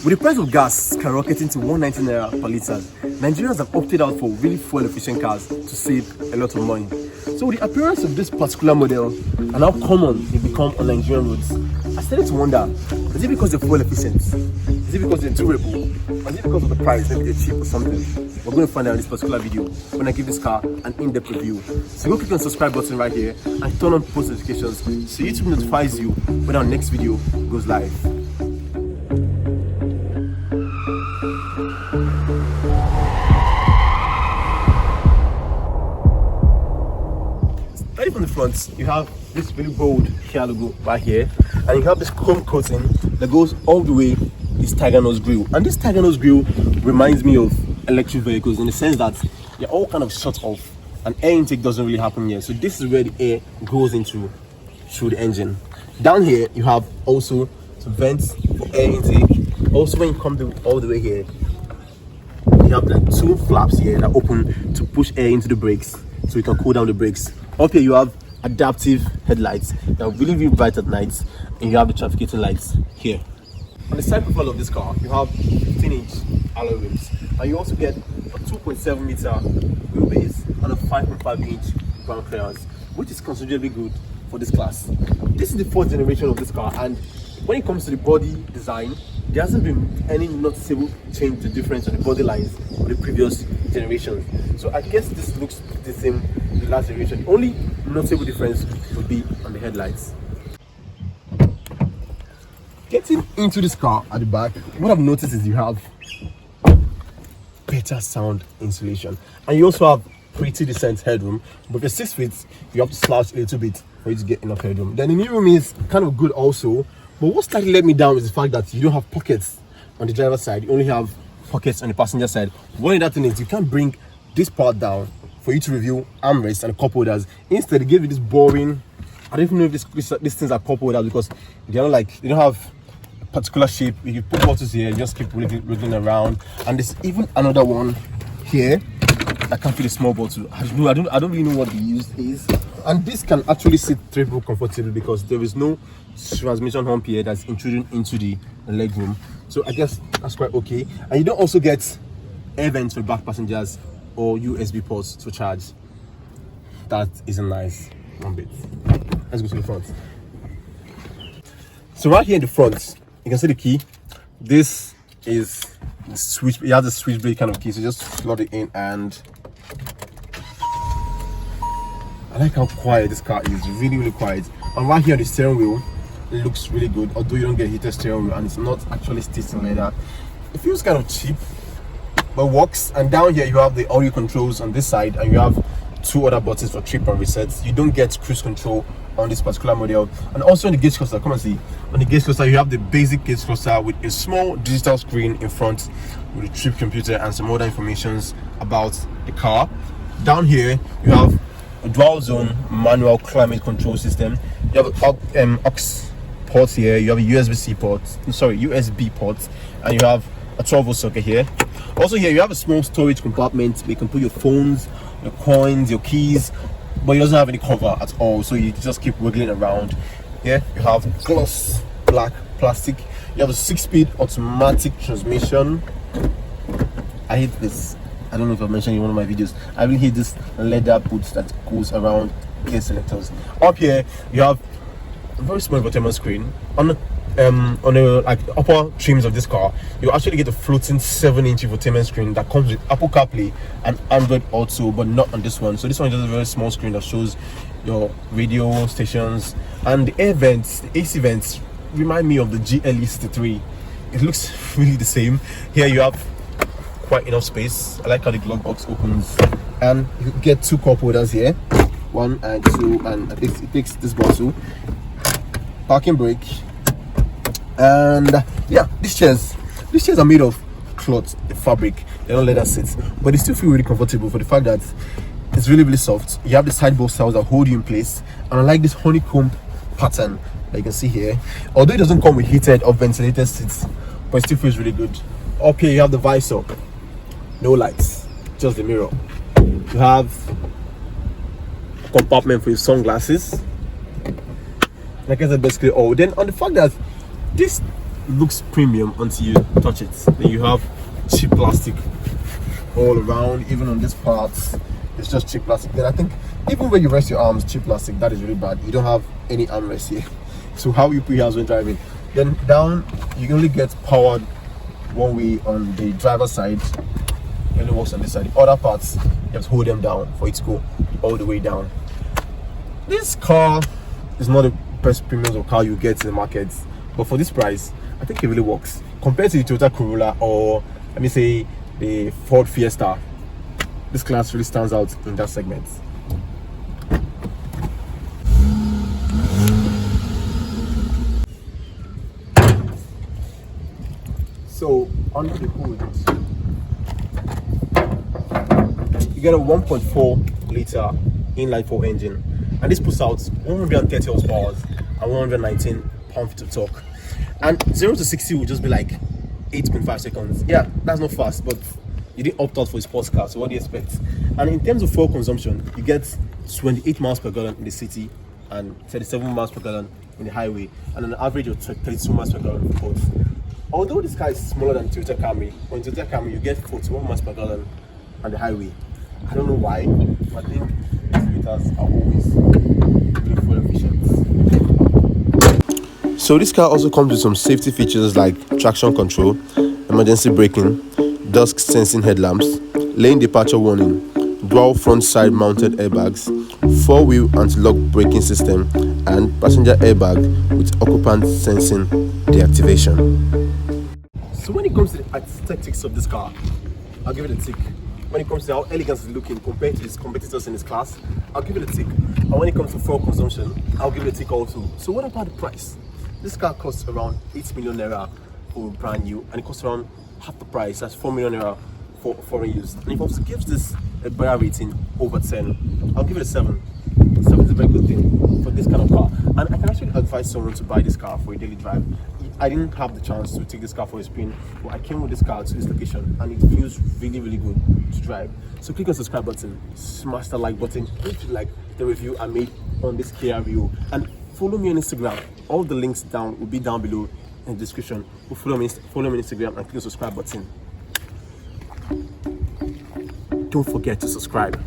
With the price of gas skyrocketing to 190 naira per litre, Nigerians have opted out for really fuel-efficient cars to save a lot of money. So with the appearance of this particular model and how common they become on Nigerian roads, I started to wonder, is it because they're fuel efficient? Is it because they're durable? Or is it because of the price, maybe they're cheap or something? We're going to find out in this particular video when I give this car an in-depth review. So go click on the subscribe button right here and turn on post notifications so YouTube notifies you when our next video goes live. Right from the front, you have this really bold Kia logo right here, and you have this chrome coating that goes all the way this tiger nose grille. And this tiger nose grille reminds me of electric vehicles in the sense that they're all kind of shut off and air intake doesn't really happen here. So this is where the air goes into through the engine. Down here you have also some vents for air intake. Also, when you come all the way here, you have like two flaps here that open to push air into the brakes so you can cool down the brakes. Up here you have adaptive headlights that are really bright at night, and you have the trafficating lights here. On the side profile of this car, you have 15-inch alloy rims, and you also get a 2.7 meter wheelbase and a 5.5-inch ground clearance, which is considerably good for this class. This is the fourth generation of this car, and when it comes to the body design, there hasn't been any noticeable change to difference on the body lines of the previous generations. So I guess this looks the same in the last generation. The only noticeable difference would be on the headlights. Getting into this car at the back, what I've noticed is you have better sound insulation, and you also have pretty decent headroom. But if you're 6 feet, you have to slouch a little bit for you to get enough headroom. Then the new room is kind of good also, but what slightly let me down is the fact that you don't have pockets on the driver's side. You only have pockets on the passenger side. One of that thing is you can't bring this part down for you to review armrests and cup holders. Instead, they give you this boring, I don't even know if these things are cup holders because they're not like, they don't have a particular shape. You put bottles here, you just keep wiggling around. And there's even another one here that can fit a small bottle. I don't really know what the use is. And this can actually sit three people comfortably because there is no transmission hump here that's intruding into the legroom. So I guess that's quite okay. And you don't also get air vents for back passengers or USB ports to charge. That isn't nice one bit. Let's go to the front. So right here in the front, you can see the key. This is the switch. You have the switchblade kind of key, so just slot it in. And I like how quiet this car is, really quiet. And right here on the steering wheel, it looks really good, although you don't get heated steering wheel and it's not actually stitched in leather. It feels kind of cheap, but works. And down here you have the audio controls on this side, and you have two other buttons for trip and resets. You don't get cruise control on this particular model. And also on the gauge cluster, come and see, on the gauge cluster you have the basic gauge cluster with a small digital screen in front with a trip computer and some other informations about the car. Down here you have a dual zone manual climate control system. You have an aux port here, you have a USB port, and you have a 12-volt socket here. Also here you have a small storage compartment where you can put your phones, your coins, your keys, but it doesn't have any cover at all, so you just keep wiggling around. Here you have gloss black plastic. You have a 6-speed automatic transmission. I hate this. I don't know if I mentioned in one of my videos. I really hate this leather boots that goes around gear selectors. Up here you have a very small infotainment screen. On the like upper trims of this car, you actually get a floating 7-inch infotainment screen that comes with Apple CarPlay and Android Auto, but not on this one. So this one is just a very small screen that shows your radio stations. And the air vents, the AC vents, remind me of the GLE 63. It looks really the same. Here you have quite enough space. I like how the glove box opens, and you get two cup holders here, 1 and 2, and it takes this bottle. Parking brake. And yeah, these chairs are made of cloth, the fabric. They're not leather seats, but they still feel really comfortable for the fact that it's really soft. You have the sideboard styles that hold you in place, and I like this honeycomb pattern that you can see here. Although it doesn't come with heated or ventilated seats, but it still feels really good. Up here you have the visor, no lights, just the mirror. You have a compartment for your sunglasses. Like I said, basically all. Then on the fact that this looks premium until you touch it. Then you have cheap plastic all around, even on this part it's just cheap plastic. Then I think even where you rest your arms, cheap plastic, that is really bad. You don't have any armrest here. So how you put your hands when driving? Then down, you can only get powered one way on the driver's side. It only works on this side. The other parts, you have to hold them down for it to go all the way down. This car is not the best premium of car you get in the market, but for this price, I think it really works. Compared to the Toyota Corolla, or let me say the Ford Fiesta, this class really stands out in that segment. So under the hood, you get a 1.4 liter inline 4 engine, and this puts out 130 horsepower and 119 pound-feet of torque. And 0 to 60 will just be like 8.5 seconds. Yeah, that's not fast, but you didn't opt out for a sports car, so what do you expect? And in terms of fuel consumption, you get 28 miles per gallon in the city and 37 miles per gallon in the highway, and an average of 32 miles per gallon for both. Although this car is smaller than Toyota Camry, on Toyota Camry you get 41 miles per gallon on the highway. I don't know why, but I think Toyotas are always really fuel efficient. So this car also comes with some safety features like traction control, emergency braking, dusk sensing headlamps, lane departure warning, dual front side mounted airbags, 4-wheel anti-lock braking system, and passenger airbag with occupant sensing deactivation. So when it comes to the aesthetics of this car, I'll give it a tick. When it comes to how elegant it's looking compared to its competitors in its class, I'll give it a tick. And when it comes to fuel consumption, I'll give it a tick also. So what about the price? This car costs around 8 million naira for brand new, and it costs around half the price, that's 4 million naira for foreign use. And if I was to give this a buyer rating over 10, I'll give it a 7. 7 is a very good thing for this kind of car, and I can actually advise someone to buy this car for a daily drive. I didn't have the chance to take this car for a spin, but I came with this car to this location and it feels really, really good to drive. So click on the subscribe button, smash the like button if you like the review I made on this Kia Rio, and follow me on Instagram. All the links down will be down below in the description. Follow me on Instagram and click the subscribe button. Don't forget to subscribe.